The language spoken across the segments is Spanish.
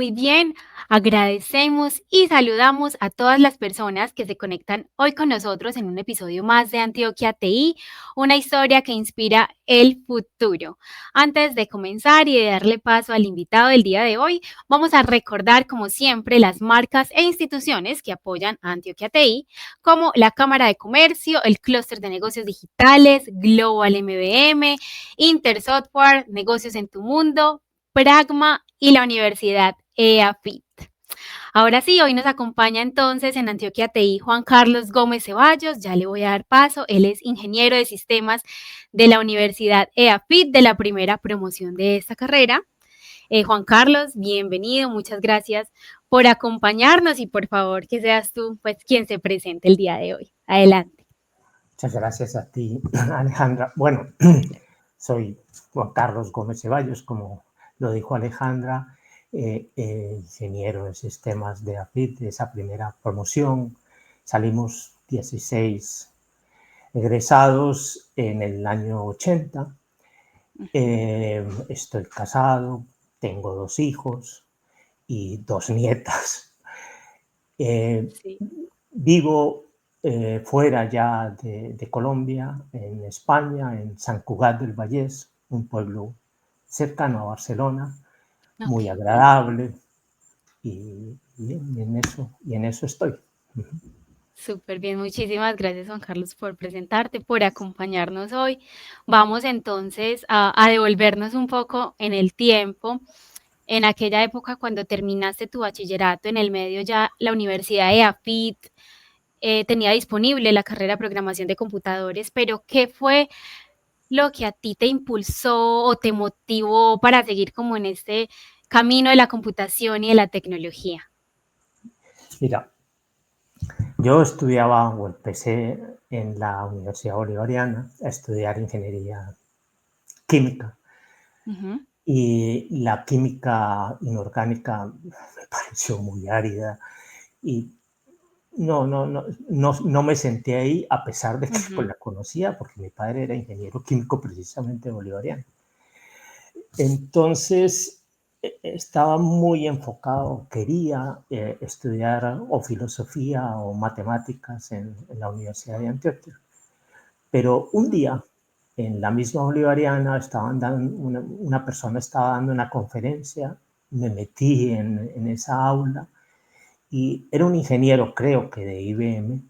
Muy bien, agradecemos y saludamos a todas las personas que se conectan hoy con nosotros en un episodio más de Antioquia TI, una historia que inspira el futuro. Antes de comenzar y de darle paso al invitado del día de hoy, vamos a recordar, como siempre, las marcas e instituciones que apoyan a Antioquia TI, como la Cámara de Comercio, el Clúster de Negocios Digitales, Global MBM, Intersoftware, Negocios en tu Mundo, Pragma y la Universidad EAFIT. Ahora sí, hoy nos acompaña entonces en Antioquia TI Juan Carlos Gómez Ceballos, ya le voy a dar paso, él es ingeniero de sistemas de la Universidad EAFIT, de la primera promoción de esta carrera. Juan Carlos, bienvenido, muchas gracias por acompañarnos y por favor que seas tú pues quien se presente el día de hoy. Adelante. Muchas gracias a ti, Alejandra. Bueno, soy Juan Carlos Gómez Ceballos, como lo dijo Alejandra, ingeniero de sistemas de AFIT, de esa primera promoción. Salimos 16 egresados en el año 80. Estoy casado, tengo 2 hijos y 2 nietas. Sí. Vivo fuera ya de Colombia, en España, en Sant Cugat del Vallès, un pueblo cercano a Barcelona, muy Okay. agradable, y en eso estoy. Súper bien, muchísimas gracias Juan Carlos por presentarte, por acompañarnos hoy. Vamos entonces a devolvernos un poco en el tiempo. En aquella época cuando terminaste tu bachillerato en el medio ya la Universidad de AFIT tenía disponible la carrera de programación de computadores, pero ¿qué fue lo que a ti te impulsó o te motivó para seguir como en este camino de la computación y de la tecnología? Mira, yo estudiaba o empecé en la Universidad Bolivariana a estudiar ingeniería química. Uh-huh. Y la química inorgánica me pareció muy árida y no me senté ahí, a pesar de que pues, Uh-huh. la conocía, porque mi padre era ingeniero químico precisamente bolivariano. Entonces estaba muy enfocado, quería estudiar o filosofía o matemáticas en la Universidad de Antioquia. Pero un día, en la misma bolivariana, una persona estaba dando una conferencia, me metí en esa aula y era un ingeniero, creo que de IBM,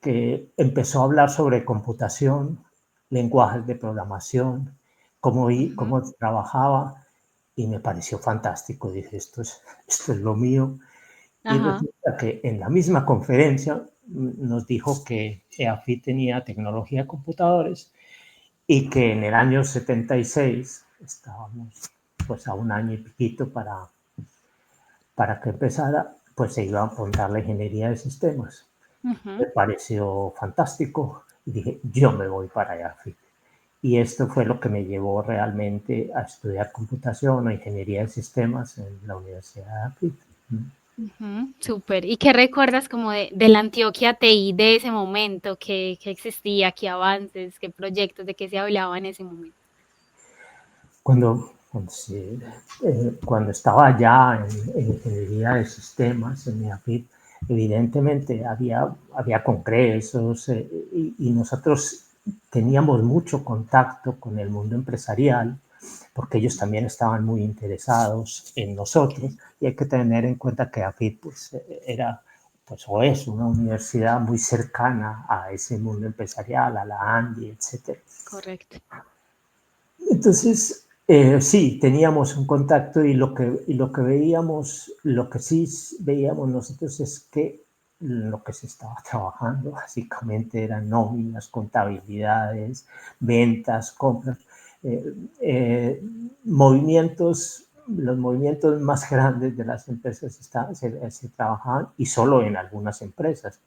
que empezó a hablar sobre computación, lenguajes de programación, Uh-huh. cómo trabajaba, y me pareció fantástico. Dije, esto es lo mío. Y Ajá. resulta que en la misma conferencia nos dijo que EAFIT tenía tecnología de computadores y que en el año 76, estábamos pues a un año y piquito para que empezara, pues se iba a apuntar la ingeniería de sistemas. Me Uh-huh. pareció fantástico y dije, yo me voy para allá. Y esto fue lo que me llevó realmente a estudiar computación o ingeniería de sistemas en la Universidad de AFIT. Ujú, súper. ¿Y qué recuerdas como de la Antioquia TI de ese momento? ¿Qué existía? ¿Qué avances? ¿Qué proyectos? ¿De qué se hablaba en ese momento? Cuando estaba ya en ingeniería de sistemas, en AFIT, evidentemente había congresos y nosotros teníamos mucho contacto con el mundo empresarial, porque ellos también estaban muy interesados en nosotros, Okay, y hay que tener en cuenta que AFIT pues, era pues, o es una universidad muy cercana a ese mundo empresarial, a la ANDI, etc. correcto. Entonces, sí, teníamos un contacto y lo que veíamos, lo que sí veíamos nosotros es que lo que se estaba trabajando básicamente eran nóminas, contabilidades, ventas, compras, eh, eh, movimientos, los movimientos más grandes de las empresas se trabajaban y solo en algunas empresas,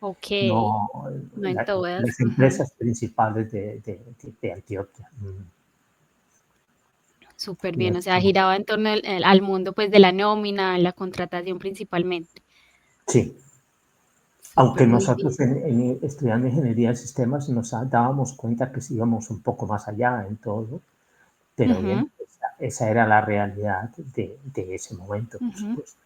Ok, no no en todas. las Ujú, empresas principales de Antioquia. súper Y bien, o sea, esto, giraba en torno al mundo pues de la nómina, la contratación principalmente. sí, aunque Súper, muy nosotros bien. estudiando ingeniería de sistemas nos dábamos cuenta que sí íbamos un poco más allá en todo, pero bien, Ujú. era la realidad de ese momento, por supuesto.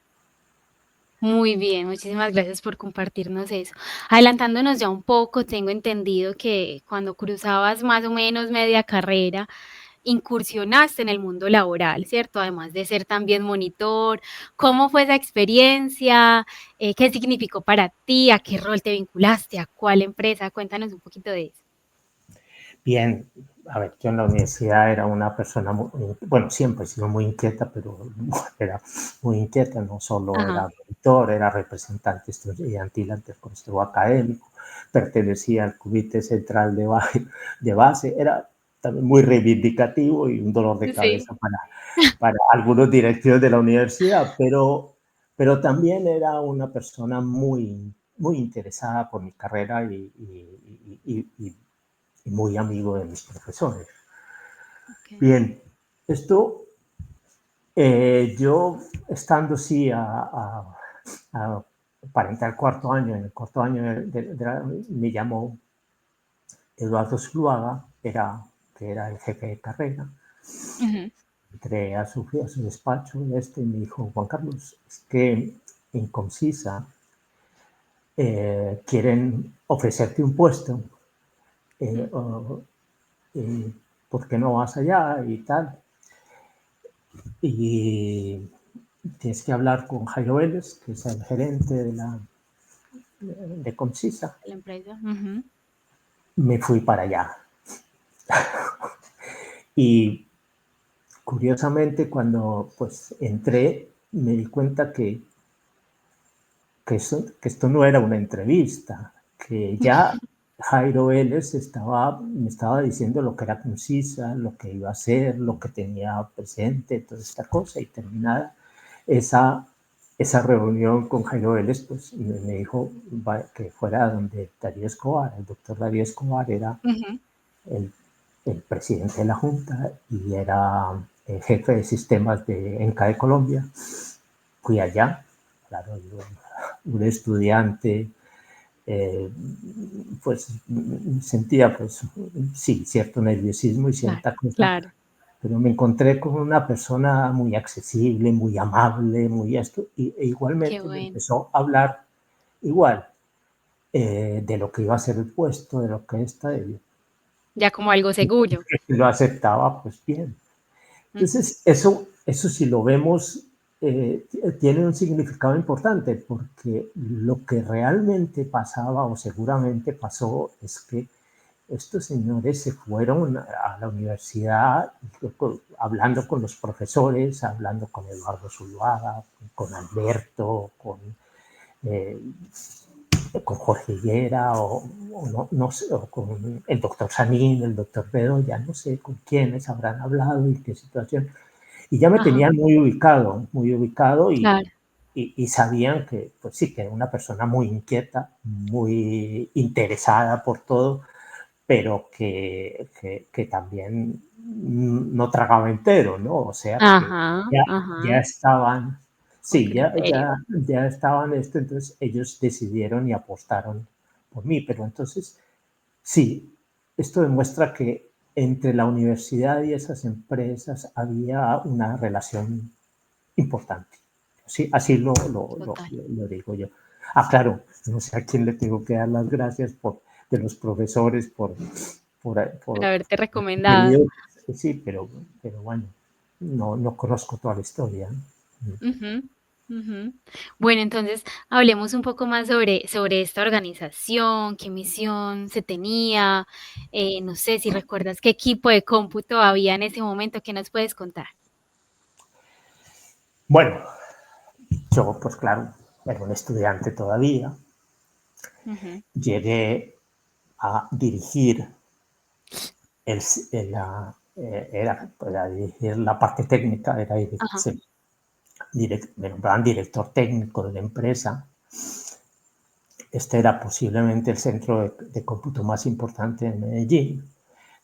Muy bien, muchísimas gracias por compartirnos eso. Adelantándonos ya un poco, tengo entendido que cuando cruzabas más o menos media carrera, incursionaste en el mundo laboral, ¿cierto? Además de ser también monitor, ¿cómo fue esa experiencia? ¿Qué significó para ti? ¿A qué rol te vinculaste? ¿A cuál empresa? Cuéntanos un poquito de eso. Bien, a ver, yo en la universidad era una persona, bueno, siempre he sido muy inquieta, pero era muy inquieta, no solo Ajá, era monitor, era representante estudiantil ante el consejo académico, pertenecía al comité central de base, era también muy reivindicativo y un dolor de sí. cabeza para algunos directivos de la universidad, pero también era una persona muy interesada por mi carrera y muy amigo de mis profesores. Okay. Bien, esto yo estando sí para entrar al cuarto año, en el cuarto año me llamó Eduardo Zuluaga, que era el jefe de carrera. Ujú, Entré a su despacho y me dijo, Juan Carlos, es que en Concisa quieren ofrecerte un puesto, eh, mm, o, ¿por qué no vas allá y tal? Y tienes que hablar con Jairo Vélez, que es el gerente de Concisa. de la empresa. Ujú, Me fui para allá. Y curiosamente, cuando pues entré, me di cuenta que esto no era una entrevista, que ya Jairo Vélez me estaba diciendo lo que era Concisa, lo que iba a hacer, lo que tenía presente, toda esta cosa, y terminada esa, esa reunión con Jairo Vélez, pues me dijo que fuera donde Darío Escobar. El doctor Darío Escobar era ujú, el, el presidente de la Junta y era el jefe de sistemas de ENCA de Colombia. Fui allá, claro, yo, un estudiante, eh, pues sentía, pues sí, cierto nerviosismo y claro, cierta cosa, claro. pero me encontré con una persona muy accesible, muy amable, muy esto, e Qué igualmente me bueno. empezó a hablar igual de lo que iba a ser el puesto, de lo que está, Ya como algo seguro. lo aceptaba, pues bien. Ujú, Entonces, eso si lo vemos, tiene un significado importante, porque lo que realmente pasaba o seguramente pasó es que estos señores se fueron a la universidad hablando con los profesores, hablando con Eduardo Zuluaga, con Alberto, eh, con Jorge Higuera o no sé, o con el doctor Sanín, el doctor Bedoya, no sé con quiénes habrán hablado y qué situación. Y ya me ajá, tenían muy ubicado claro. y sabían que, pues sí, que era una persona muy inquieta, muy interesada por todo, pero que también no tragaba entero, ¿no? O sea que Ajá, ya ajá, estaban, con sí, criterio. ya estaban esto, entonces ellos decidieron y apostaron por mí, pero entonces sí, esto demuestra que entre la universidad y esas empresas había una relación importante. Sí, así Total. lo digo yo. Ah, claro, no sé a quién le tengo que dar las gracias de los profesores Por por haberte recomendado. querido, sí, pero bueno, no conozco toda la historia. Ujú, ujú. Bueno, entonces hablemos un poco más sobre esta organización, qué misión se tenía, no sé si recuerdas qué equipo de cómputo había en ese momento, ¿qué nos puedes contar? Bueno, yo pues claro, era un estudiante todavía, Ujú, llegué a dirigir el, era dirigir la parte técnica, ajá, me nombraban director técnico de la empresa. Este era posiblemente el centro de cómputo más importante de Medellín,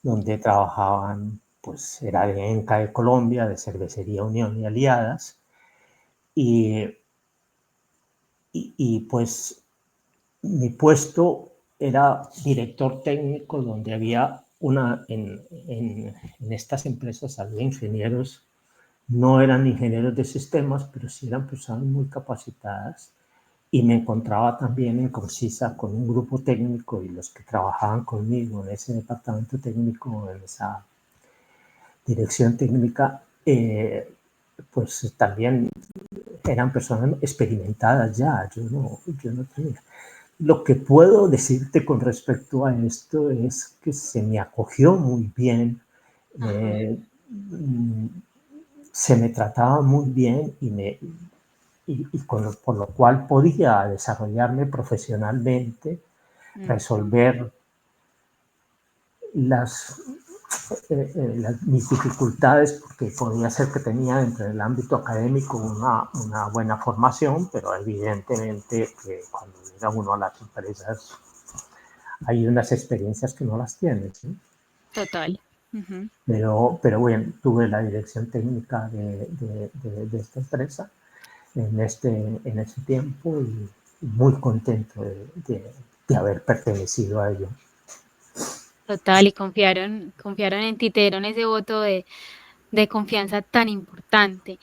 donde trabajaban, pues era de ENCA de Colombia, de Cervecería Unión y Aliadas, y, pues mi puesto era director técnico donde había en estas empresas había ingenieros no eran ingenieros de sistemas, pero sí eran personas muy capacitadas. Y me encontraba también en Concisa con un grupo técnico y los que trabajaban conmigo en ese departamento técnico, en esa dirección técnica, pues también eran personas experimentadas ya. Yo no tenía. Lo que puedo decirte con respecto a esto es que se me acogió muy bien, Ajá. se me trataba muy bien por lo cual podía desarrollarme profesionalmente, Ujú. resolver las, mis dificultades, porque podía ser que tenía dentro del ámbito académico una buena formación, pero evidentemente que cuando llega uno a las empresas hay unas experiencias que no las tienes, ¿sí? Total. Ujú. Pero bueno, tuve la dirección técnica de esta empresa en ese tiempo y muy contento de haber pertenecido a ello. Total, y confiaron en ti, te dieron ese voto de confianza tan importante.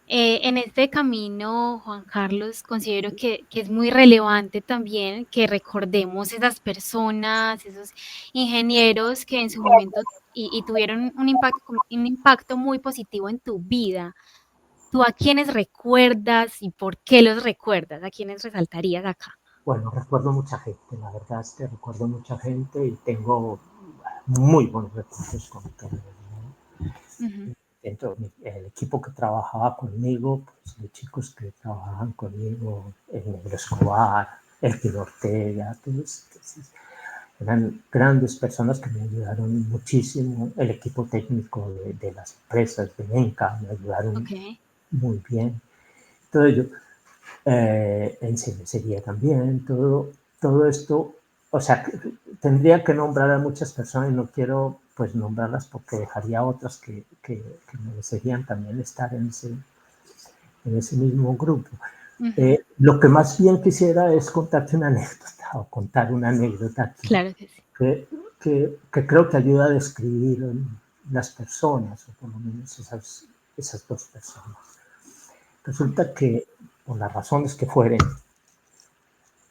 En este camino, Juan Carlos, considero que es muy relevante también que recordemos esas personas, esos ingenieros que en su momento y tuvieron un impacto muy positivo en tu vida. ¿Tú a quiénes recuerdas y por qué los recuerdas? ¿A quiénes resaltarías acá? Bueno, recuerdo mucha gente, la verdad es que recuerdo mucha gente y tengo muy buenos recuerdos con todos, ¿no? Ujú. Dentro del equipo que trabajaba conmigo, pues los chicos que trabajaban conmigo, el Negro Escobar, el Tino Ortega, todos eran grandes personas que me ayudaron muchísimo. El equipo técnico de las empresas de Enca me ayudaron Ok. muy bien. Todo ello, en cervecería también, todo esto, o sea, tendría que nombrar a muchas personas y no quiero pues nombrarlas porque dejaría otras que merecerían también estar en ese mismo grupo. Ujú. Lo que más bien quisiera es contarte una anécdota o contar una anécdota aquí Claro que sí. que, que creo que ayuda a describir las personas, o por lo menos esas dos personas. Resulta que, por las razones que fueren,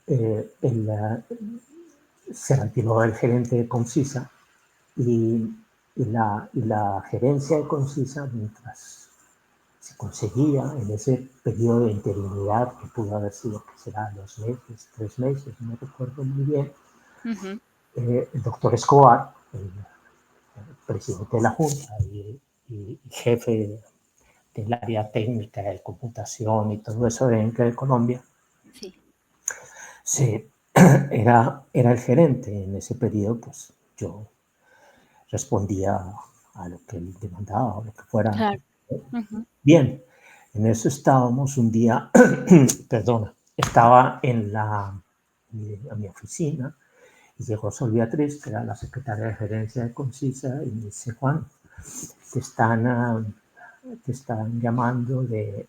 el, se retiró el gerente de Concisa y, y la gerencia de Concisa, mientras se conseguía en ese periodo de interinidad, que pudo haber sido, que será 2 meses, 3 meses, no recuerdo muy bien, Ujú. el doctor Escobar, el presidente de la Junta y jefe del área técnica de computación y todo eso de Colombia, Sí. se, era el gerente. En ese periodo, pues yo respondía a lo que él demandaba o lo que fuera. Claro. Ujú. Bien, en eso estábamos un día, perdona, estaba en mi oficina y llegó Sol Beatriz, que era la secretaria de gerencia de Concisa, y me dice: Juan, te están, te están llamando de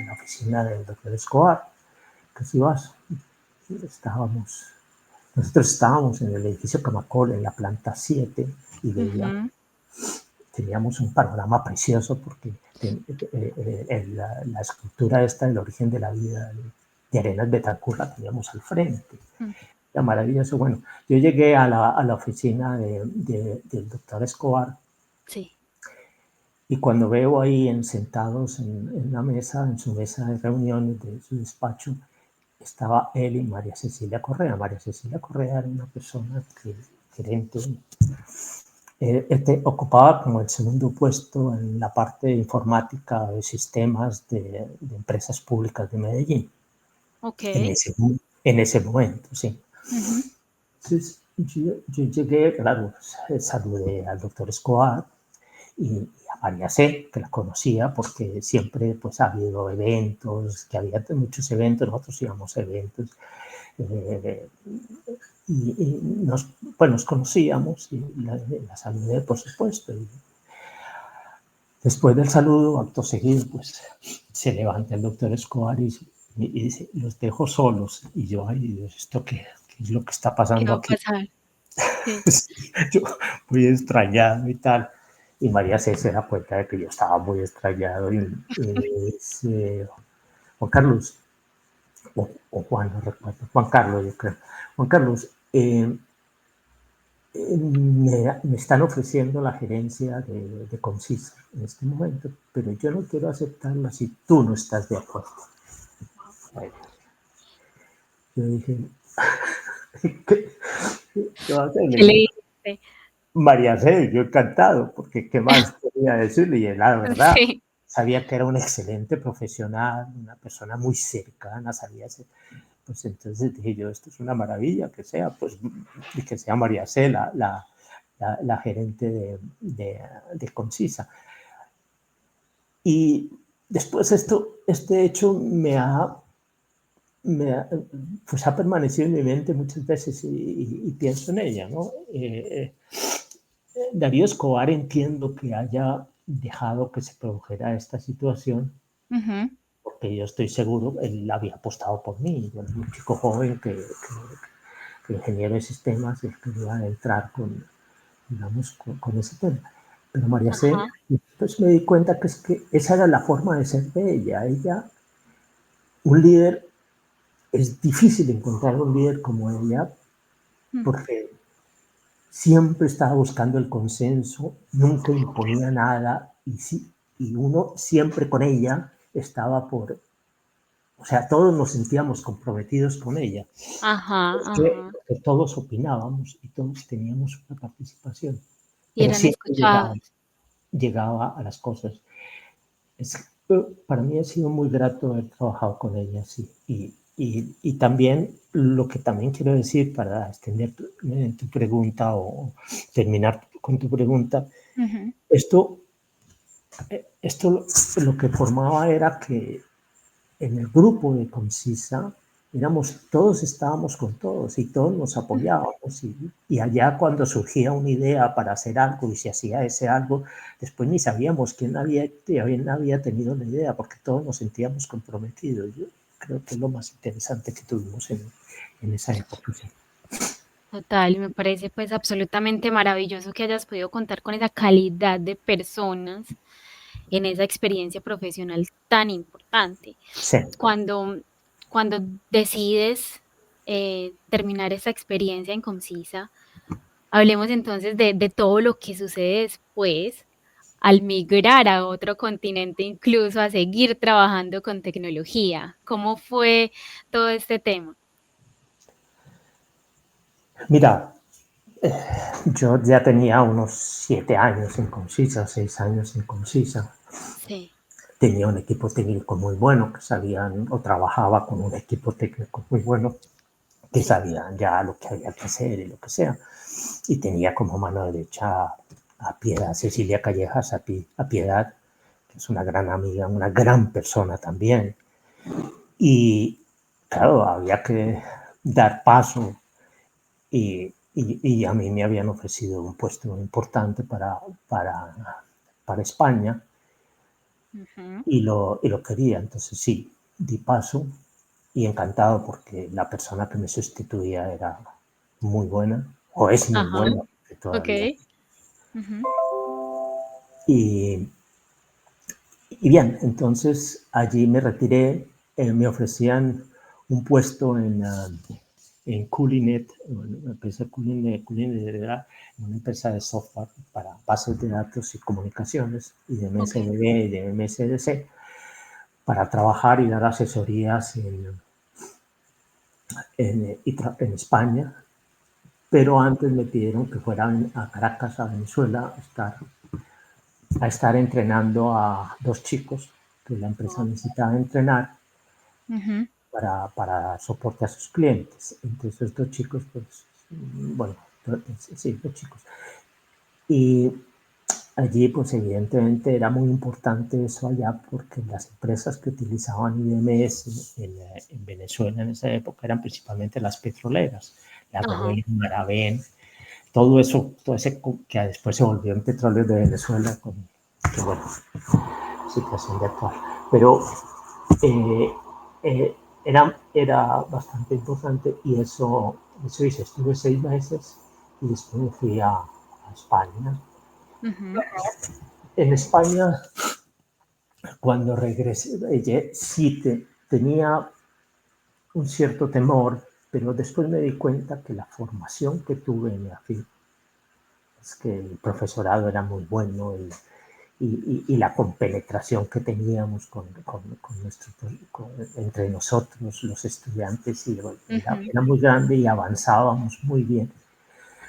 la oficina del doctor Escobar, que si vas. Estábamos, nosotros estábamos en el edificio Camacol, en la planta 7, y Ujú. teníamos un panorama precioso porque la escultura esta, el origen de la vida de Arenas Betancourt, la teníamos al frente. Mm. Era maravilloso. Bueno, yo llegué a la oficina del doctor Escobar Sí. y cuando veo ahí sentados en la mesa, en su mesa de reuniones de su despacho, estaba él y María Cecilia Correa. María Cecilia Correa era una persona que, gerente, ocupaba como el segundo puesto en la parte de informática de sistemas de empresas públicas de Medellín, Ok. en ese, en ese momento, sí. Ujú. Entonces yo llegué, claro, saludé al doctor Escobar y a María C, que la conocía porque siempre pues ha habido eventos, que había muchos eventos, nosotros íbamos a eventos, eh, y pues nos conocíamos y la saludé, por supuesto. Y después del saludo, acto seguido, pues se levanta el doctor Escobar y dice: los dejo solos. Y yo: ay Dios, ¿esto qué es lo que está ¿Qué pasando va a aquí? pasar? Sí. Yo muy extrañado y tal. Y María C. se da cuenta de que yo estaba muy extrañado y dice, Juan Carlos, o Juan, no recuerdo, Juan Carlos, yo creo. Juan Carlos, me están ofreciendo la gerencia de Concisa en este momento, pero yo no quiero aceptarla si tú no estás de acuerdo. Yo dije, ¿qué va a hacer? ¿Qué le dijiste? María C., yo encantado, porque qué más podía decirle, y la verdad, Sí. sabía que era un excelente profesional, una persona muy cercana, sabía ser, pues entonces dije yo, esto es una maravilla, que sea, pues, y que sea María C. la gerente de Concisa. Y después este hecho pues ha permanecido en mi mente muchas veces y pienso en ella, ¿no? Darío Escobar entiendo que haya dejado que se produjera esta situación, Ujú. porque yo estoy seguro, él había apostado por mí, yo era un chico joven que ingeniero de sistemas y quería entrar digamos, con ese tema. Pero María C., Ajá. pues me di cuenta que es que esa era la forma de ser de ella. Un líder, es difícil encontrar un líder como ella, Mm. porque siempre estaba buscando el consenso, nunca imponía nada y uno siempre con ella estaba o sea, todos nos sentíamos comprometidos con ella, Ajá, porque ajá. todos opinábamos y todos teníamos una participación, Y pero eran siempre escuchados. llegaba a las cosas. Es, para mí ha sido muy grato haber trabajado con ella, sí. Y también lo que también quiero decir para extender tu pregunta o terminar con tu pregunta, Ujú. esto, esto lo que formaba era que en el grupo de Concisa todos estábamos con todos y todos nos apoyábamos y allá cuando surgía una idea para hacer algo y se hacía ese algo, después ni sabíamos quién había tenido la idea porque todos nos sentíamos comprometidos. Yo creo que es lo más interesante que tuvimos en esa época. Sí. Total, me parece pues absolutamente maravilloso que hayas podido contar con esa calidad de personas en esa experiencia profesional tan importante. Sí. Cuando, cuando decides terminar esa experiencia en Concisa, hablemos entonces de todo lo que sucede después al migrar a otro continente, incluso a seguir trabajando con tecnología. ¿Cómo fue todo este tema? Mira, yo ya tenía unos 7 años en Concisa, 6 años en Concisa. Sí. Tenía un equipo técnico muy bueno, que sabían, o trabajaba con un equipo técnico muy bueno, que Sí. sabían ya lo que había que hacer y lo que sea. Y tenía como mano derecha a Piedad, Cecilia Callejas, a Piedad, que es una gran amiga, una gran persona también. Y claro, había que dar paso y a mí me habían ofrecido un puesto importante para España Ujú. y lo quería. Entonces sí, di paso y encantado porque la persona que me sustituía era muy buena, o es muy Ajá. buena, que Ok. todavía. Ujú. Y, y bien, entonces allí me retiré, me ofrecían un puesto en Culinet, una empresa Culinet era una empresa de software para bases de datos y comunicaciones, y de Ok. MSDB y de MSDC, para trabajar y dar asesorías en España, pero antes me pidieron que fueran a Caracas, a Venezuela, a estar entrenando a 2 chicos que la empresa necesitaba entrenar Ujú. para soporte a sus clientes. Entre esos 2 chicos, pues, bueno, sí, 2 chicos. Y allí, pues evidentemente era muy importante eso allá porque las empresas que utilizaban IMS en Venezuela en esa época eran principalmente las petroleras, la Ajá. Goven, Maravén, todo eso, todo ese que después se volvió en Petróleos de Venezuela con, que bueno, situación de actual. Pero eh, eh, era bastante importante y eso hice. Estuve 6 meses y después me fui a España Ujú. En España, cuando regresé, sí tenía un cierto temor, pero después me di cuenta que la formación que tuve en la FIP es que el profesorado era muy bueno y la compenetración que teníamos entre nosotros, los estudiantes, Ujú. era muy grande y avanzábamos muy bien.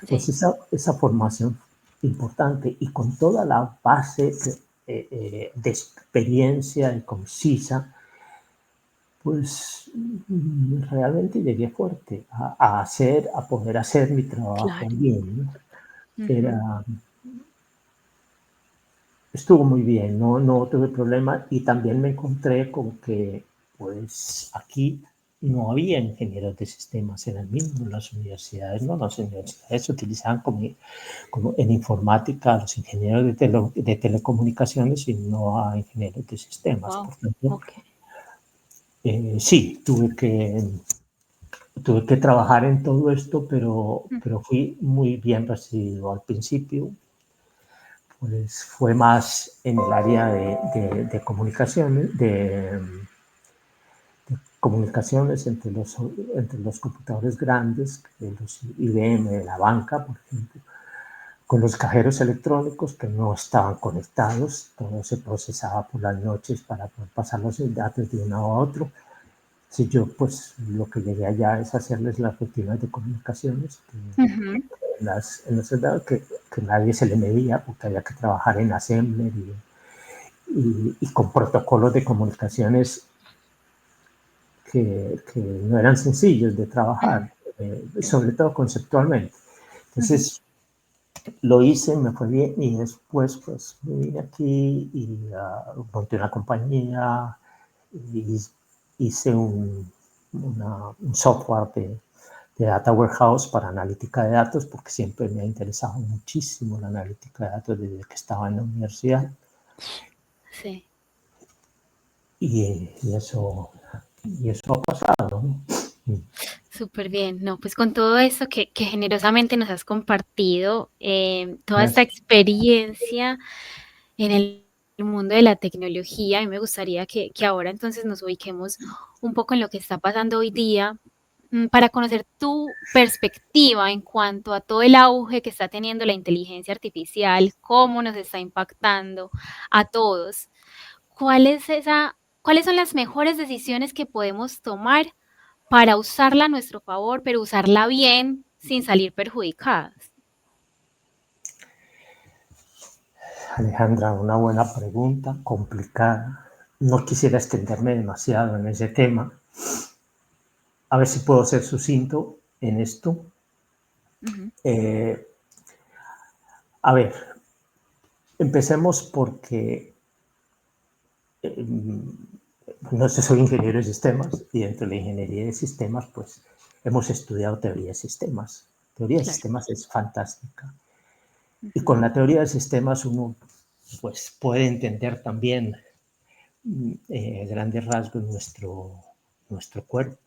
Pues Sí. esa formación importante y con toda la base de experiencia y concisa, pues realmente llegué fuerte a poder hacer mi trabajo Claro. bien, ¿no? Ujú. Era, estuvo muy bien, no tuve problema y también me encontré con que pues aquí no había ingenieros de sistemas, eran mismos las universidades, no las universidades se utilizaban como en informática a los ingenieros de telecomunicaciones y no a ingenieros de sistemas. Wow. Por tanto, Ok. sí, tuve que trabajar en todo esto, pero fui muy bien recibido al principio. Pues fue más en el área de comunicaciones, de comunicaciones entre los computadores grandes, de los IBM, de la banca, por ejemplo, con los cajeros electrónicos que no estaban conectados, todo se procesaba por las noches para poder pasar los datos de uno a otro. Si yo, pues, lo que llegué allá es hacerles las rutinas de comunicaciones Ujú. en los soldados que nadie se le medía porque había que trabajar en Assembler y con protocolos de comunicaciones que no eran sencillos de Ujú. trabajar, sobre todo conceptualmente. Ujú. Entonces, lo hice, me fue bien y después pues me vine aquí y monté una compañía y hice un software de data warehouse para analítica de datos porque siempre me ha interesado muchísimo la analítica de datos desde que estaba en la universidad Sí. y eso ha pasado, ¿no? Súper bien, no, pues con todo esto que generosamente nos has compartido, toda esta Gracias. experiencia en el mundo de la tecnología, a mí me gustaría que ahora entonces nos ubiquemos un poco en lo que está pasando hoy día, para conocer tu perspectiva en cuanto a todo el auge que está teniendo la inteligencia artificial, cómo nos está impactando a todos. ¿Cuál es cuáles son las mejores decisiones que podemos tomar para usarla a nuestro favor, pero usarla bien sin salir perjudicadas? Alejandra, una buena pregunta, complicada. No quisiera extenderme demasiado en ese tema. A ver si puedo ser sucinto en esto. Ujú. Eh, a ver, empecemos porque no sé, soy ingeniero de sistemas y dentro de la ingeniería de sistemas pues hemos estudiado teoría de sistemas. Teoría de Claro. sistemas es fantástica. Y Ujú. con la teoría de sistemas uno pues puede entender también grandes rasgos nuestro cuerpo.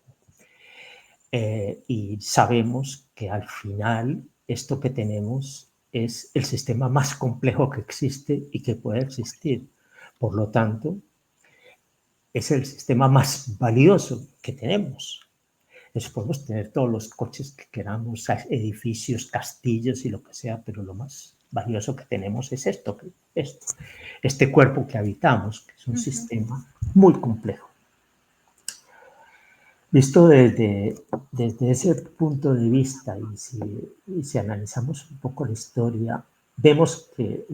Y sabemos que al final esto que tenemos es el sistema más complejo que existe y que puede existir. Por lo tanto, es el sistema más valioso que tenemos. Entonces podemos tener todos los coches que queramos, edificios, castillos y lo que sea, pero lo más valioso que tenemos es este cuerpo que habitamos, que es un Ujú. sistema muy complejo. Visto desde ese punto de vista y si analizamos un poco la historia, vemos que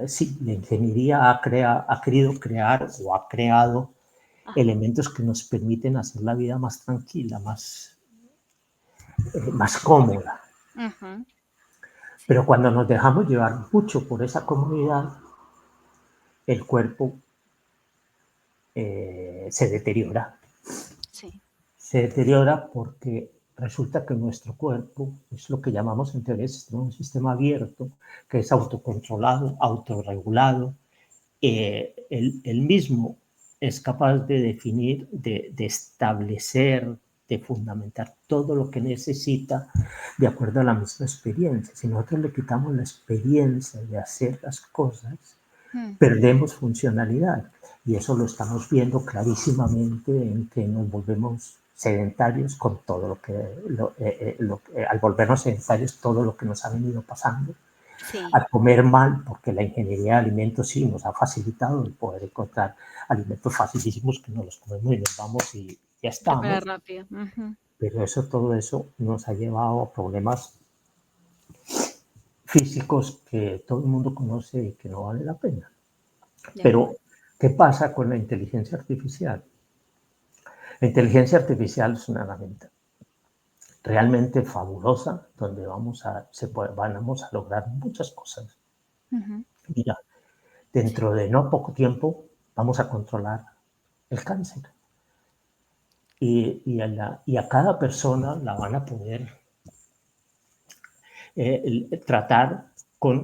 sí, la ingeniería ha querido crear o ha creado Ajá. elementos que nos permiten hacer la vida más tranquila, más cómoda. Ujú. Sí. Pero cuando nos dejamos llevar mucho por esa comodidad, el cuerpo se deteriora. Sí. Se deteriora porque resulta que nuestro cuerpo es lo que llamamos en teoría un sistema abierto, que es autocontrolado, autorregulado. Él mismo es capaz de definir, de establecer de fundamentar todo lo que necesita de acuerdo a la misma experiencia. Si nosotros le quitamos la experiencia de hacer las cosas, perdemos funcionalidad. Y eso lo estamos viendo clarísimamente en que nos volvemos sedentarios con todo al volvernos sedentarios, todo lo que nos ha venido pasando, Sí, a comer mal, porque la ingeniería de alimentos sí nos ha facilitado el poder encontrar alimentos facilísimos que nos los comemos y nos vamos y ya prepara estamos, rápido. pero todo eso nos ha llevado a problemas físicos que todo el mundo conoce y que no vale la pena. De Pero, acuerdo. ¿qué pasa con la inteligencia artificial? La inteligencia artificial es una herramienta realmente fabulosa donde vamos a lograr muchas cosas. Ujú. Mira, Sí, dentro de no poco tiempo vamos a controlar el cáncer y a cada persona la van a poder tratar con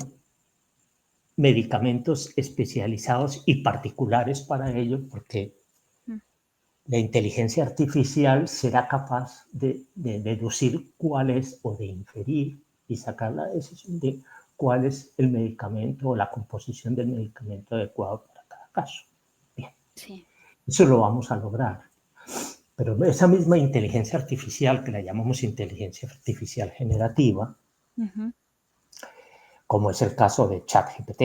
medicamentos especializados y particulares para ello, porque mm, la inteligencia artificial será capaz de deducir cuál es o de inferir y sacar la decisión de cuál es el medicamento o la composición del medicamento adecuado para cada caso. Bien, sí. eso lo vamos a lograr. Pero esa misma inteligencia artificial, que la llamamos inteligencia artificial generativa, Ujú. como es el caso de ChatGPT,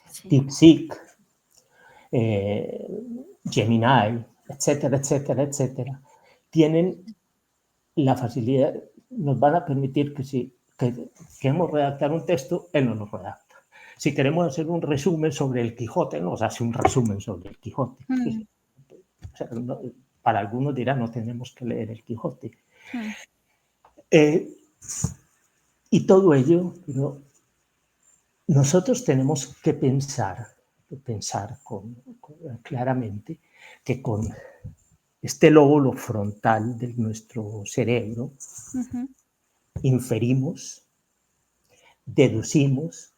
Sí. DeepSeek, Gemini, etcétera, etcétera, etcétera, tienen la facilidad, nos van a permitir que si queremos redactar un texto, él nos lo redacta. Si queremos hacer un resumen sobre el Quijote, nos hace un resumen sobre el Quijote. Mm, O sea, no, para algunos dirán, no tenemos que leer el Quijote. mm. Eh, y todo ello, ¿no? Nosotros tenemos que pensar claramente que con este lóbulo frontal de nuestro cerebro Ujú. inferimos, deducimos,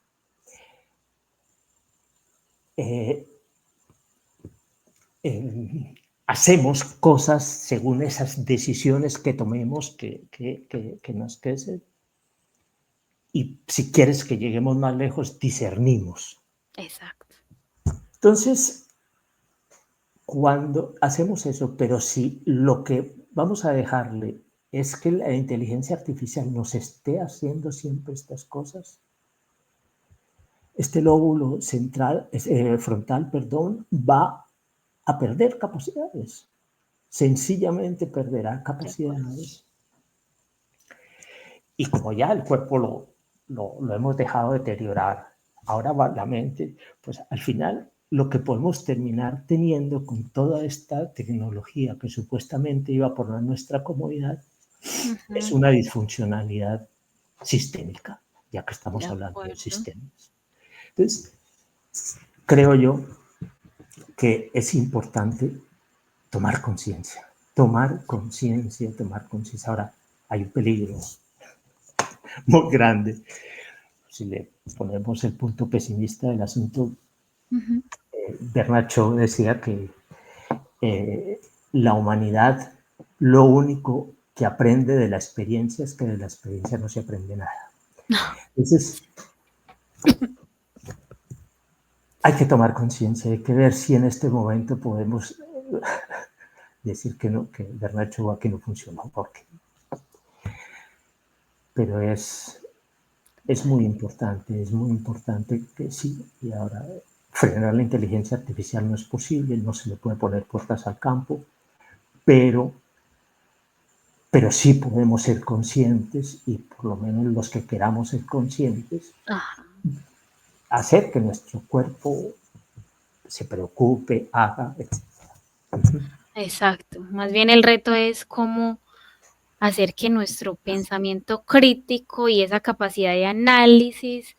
eh, hacemos cosas según esas decisiones que tomemos que nos crecen. Y si quieres que lleguemos más lejos, discernimos. Exacto. Entonces, cuando hacemos eso, pero si lo que vamos a dejarle es que la inteligencia artificial nos esté haciendo siempre estas cosas, este lóbulo frontal, perdón, va a perder capacidades. Sencillamente perderá De acuerdo. capacidades. Y como ya el cuerpo lo hemos dejado deteriorar, ahora va la mente, pues al final lo que podemos terminar teniendo con toda esta tecnología que supuestamente iba por nuestra comodidad es Ujú. una disfuncionalidad sistémica, ya que De estamos hablando de acuerdo. sistemas. Entonces, creo yo que es importante tomar conciencia, tomar conciencia, tomar conciencia. Ahora, hay un peligro muy grande. Si le ponemos el punto pesimista del asunto, Ujú. Bernard Shaw decía que la humanidad lo único que aprende de la experiencia es que de la experiencia no se aprende nada. Entonces, hay que tomar conciencia, hay que ver si en este momento podemos decir que no, que Bernard Shaw aquí no funcionó, porque, pero Vale. es muy importante que sí, y ahora frenar la inteligencia artificial no es posible, no se le puede poner puertas al campo, pero sí podemos ser conscientes y por lo menos los que queramos ser conscientes, Ajá. hacer que nuestro cuerpo se preocupe, haga, etc. Exacto. Más bien el reto es cómo hacer que nuestro pensamiento crítico y esa capacidad de análisis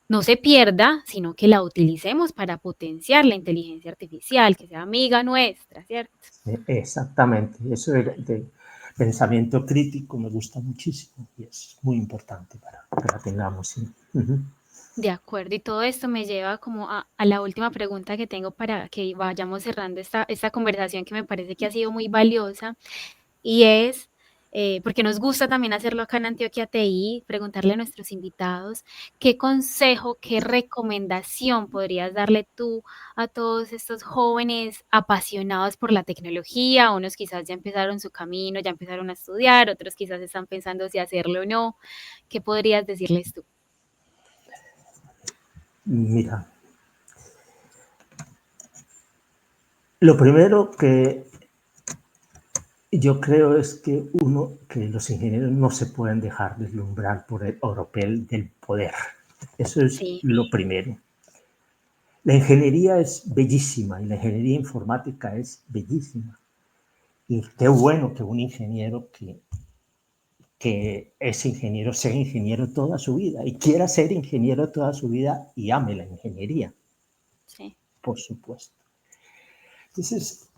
no se pierda, sino que la utilicemos para potenciar la inteligencia artificial, que sea amiga nuestra, ¿cierto? Exactamente, eso de pensamiento crítico me gusta muchísimo y es muy importante para que la tengamos. ¿Sí? De acuerdo, y todo esto me lleva como a la última pregunta que tengo para que vayamos cerrando esta conversación que me parece que ha sido muy valiosa. y es, porque nos gusta también hacerlo acá en Antioquia TI, preguntarle a nuestros invitados qué consejo, qué recomendación podrías darle tú a todos estos jóvenes apasionados por la tecnología. Unos quizás ya empezaron su camino, ya empezaron a estudiar, otros quizás están pensando si hacerlo o no. ¿Qué podrías decirles tú? Mira, lo primero que yo creo es que los ingenieros no se pueden dejar deslumbrar por el oropel del poder. Eso es Sí, lo primero. La ingeniería es bellísima y la ingeniería informática es bellísima. Y qué bueno que un ingeniero que es ingeniero sea ingeniero toda su vida y quiera ser ingeniero toda su vida y ame la ingeniería, sí. por supuesto. Entonces,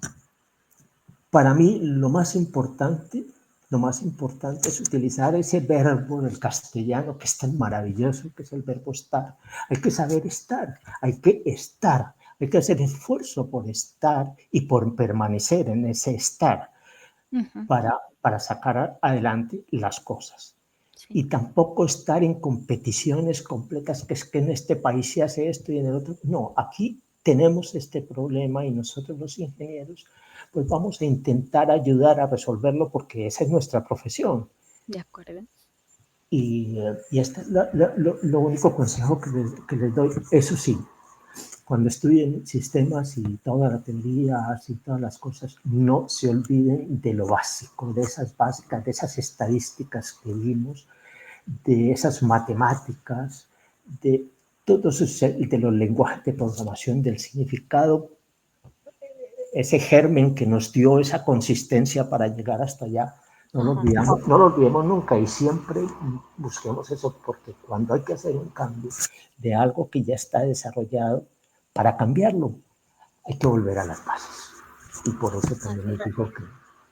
para mí lo más importante es utilizar ese verbo del castellano que es tan maravilloso, que es el verbo estar. Hay que saber estar, hay que hacer esfuerzo por estar y por permanecer en ese estar Ujú, para sacar adelante las cosas. sí. Y tampoco estar en competiciones completas, que es que en este país se hace esto y en el otro. No, aquí tenemos este problema y nosotros los ingenieros pues vamos a intentar ayudar a resolverlo porque esa es nuestra profesión. De acuerdo. Y este es lo único consejo que les doy. Eso sí, cuando estudien sistemas y toda la teoría y todas las cosas, no se olviden de lo básico, de esas básicas, de esas estadísticas que vimos, de esas matemáticas, de todos de los lenguajes de programación, del significado, ese germen que nos dio esa consistencia para llegar hasta allá. Ajá. No lo olvidemos nunca y siempre busquemos eso, porque cuando hay que hacer un cambio de algo que ya está desarrollado, para cambiarlo hay que volver a las bases. Y por eso también Así les es. digo que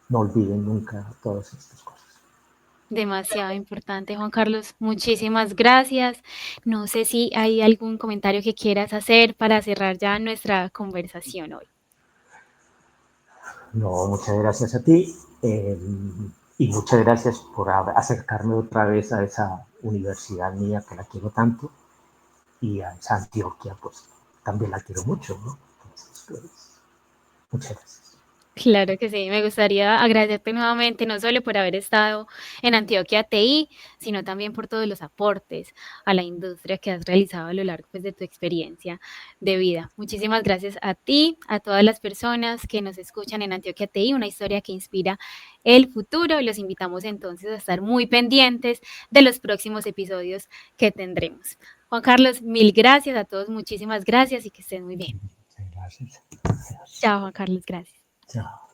no olviden nunca todas estas cosas. Demasiado importante, Juan Carlos. Muchísimas gracias. No sé si hay algún comentario que quieras hacer para cerrar ya nuestra conversación hoy. No, muchas gracias a ti y muchas gracias por acercarme otra vez a esa universidad mía que la quiero tanto y a esa Antioquia, pues también la quiero mucho, ¿no? Entonces, pues, muchas gracias. Claro que sí, me gustaría agradecerte nuevamente, no solo por haber estado en Antioquia TI, sino también por todos los aportes a la industria que has realizado a lo largo pues, de tu experiencia de vida. Muchísimas gracias a ti, a todas las personas que nos escuchan en Antioquia TI, una historia que inspira el futuro. Los invitamos entonces a estar muy pendientes de los próximos episodios que tendremos. Juan Carlos, mil gracias a todos, muchísimas gracias y que estén muy bien. Muchas gracias. Chao, Juan Carlos, gracias. Chao.